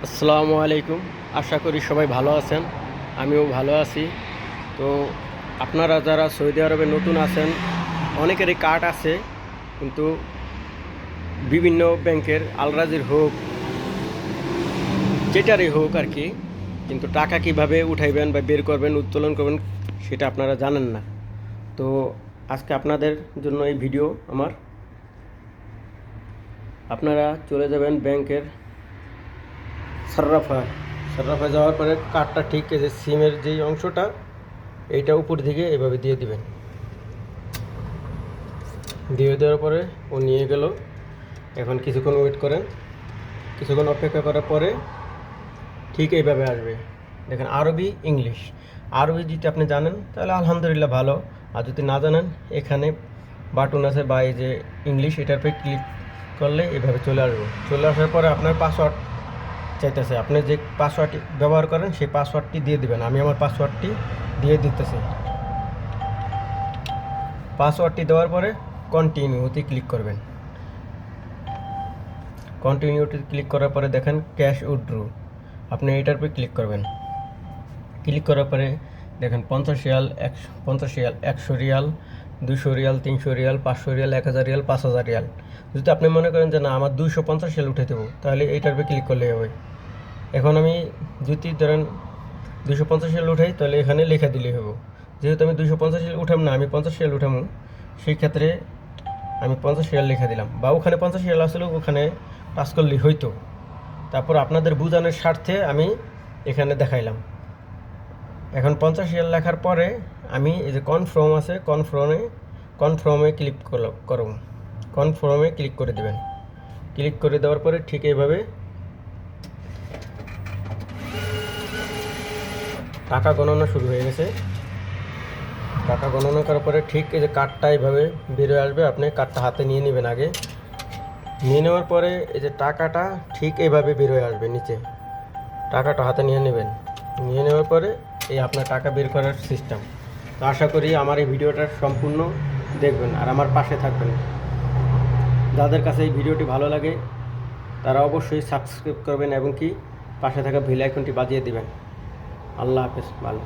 আসসালামু আলাইকুম। আশা করি সবাই ভালো আছেন, আমিও ভালো আছি। তো আপনারা যারা সৌদি আরবে নতুন আছেন, অনেকেরই কার্ড আছে, কিন্তু বিভিন্ন ব্যাংকের আলরাজির হোক, যেটারই হোক আর কি, কিন্তু টাকা কিভাবে উঠাইবেন বা বের করবেন, উত্তোলন করবেন, সেটা আপনারা জানেন না। তো আজকে আপনাদের জন্য এই ভিডিও আমার। আপনারা চলে যাবেন ব্যাংকের সার্রাফা সার্রাফা যাওয়ার পরে কার্ডটা ঠিক যে সিমের যেই অংশটা, এইটা উপর দিকে এভাবে দিয়ে দিবেন। দিয়ে দেওয়ার পরে ও নিয়ে গেল। এখন কিছুক্ষণ ওয়েট করেন, কিছুক্ষণ অপেক্ষা করার পরে ঠিক এইভাবে আসবে। দেখেন আরবি, ইংলিশ। আরবি যদি আপনি জানেন তাহলে আলহামদুলিল্লাহ ভালো, আর যদি না জানেন এখানে বাটন আছে বা এই যে ইংলিশ, এটার উপরে ক্লিক করলে এভাবে চলে আসবে। চলে আসার পরে আপনার পাসওয়ার্ড চাইতেছে, আপনি যে পাসওয়ার্ডটি ব্যবহার করেন সেই পাসওয়ার্ডটি দিয়ে দিবেন। আমি আমার পাসওয়ার্ডটি দিয়ে দিতেছি। পাসওয়ার্ডটি দেওয়ার পরে কন্টিনিউতে ক্লিক করবেন। কন্টিনিউতে ক্লিক করার পরে দেখেন ক্যাশ উইথড্র, আপনি এটার উপরে ক্লিক করবেন। ক্লিক করার পরে দেখেন 50 Real, 50 Real, 100 Real, 200 Real, 300 Real, 500 Real, 1000 Real, 5000 Real. যদি আপনি মনে করেন যে না আমার 250 রিয়াল উঠে দেবো, তাহলে এইটার উপরে ক্লিক করলেই হবে। এখন আমি যদি ধরেন 250 রিয়াল উঠাই, তাহলে এখানে লেখা দিলেই হবে। যেহেতু আমি 250 রিয়াল উঠাম না, আমি 50 রিয়াল উঠামো, সেই ক্ষেত্রে আমি 50 রিয়াল লেখা দিলাম, বা ওখানে 50 রিয়াল আসলে ওখানে পাস করলেই হইতো। তারপর আপনাদের বোঝানোর স্বার্থে আমি এখানে দেখাইলাম। এখন 50 রিয়াল লেখার পরে আমি এই যে কনফার্ম আছে, কনফার্মে ক্লিক করব। কনফার্মে ক্লিক করে দেবেন। ক্লিক করে দেওয়ার পরে ঠিক এইভাবে টাকা গণনা শুরু হয়ে গেছে। টাকা গণনা করার পরে ঠিক এই যে কার্ডটা এইভাবে বেরোয় আসবে। আপনি কার্ডটা হাতে নিয়ে নেবেন আগে। নিয়ে নেওয়ার পরে এই যে টাকাটা ঠিক এইভাবে বেরোয় আসবে নিচে। টাকাটা হাতে নিয়ে নেবেন। নিয়ে নেওয়ার পরে এই আপনার টাকা বের করার সিস্টেম। তো আশা করি আমার এই ভিডিওটা সম্পূর্ণ দেখবেন আর আমার পাশে থাকবেন। যাদের কাছে এই ভিডিওটি ভালো লাগে তারা অবশ্যই সাবস্ক্রাইব করবেন এবং কি পাশে থাকা বেল আইকনটি বাজিয়ে দিবেন। আল্লাহ হাফেজ। ভালো।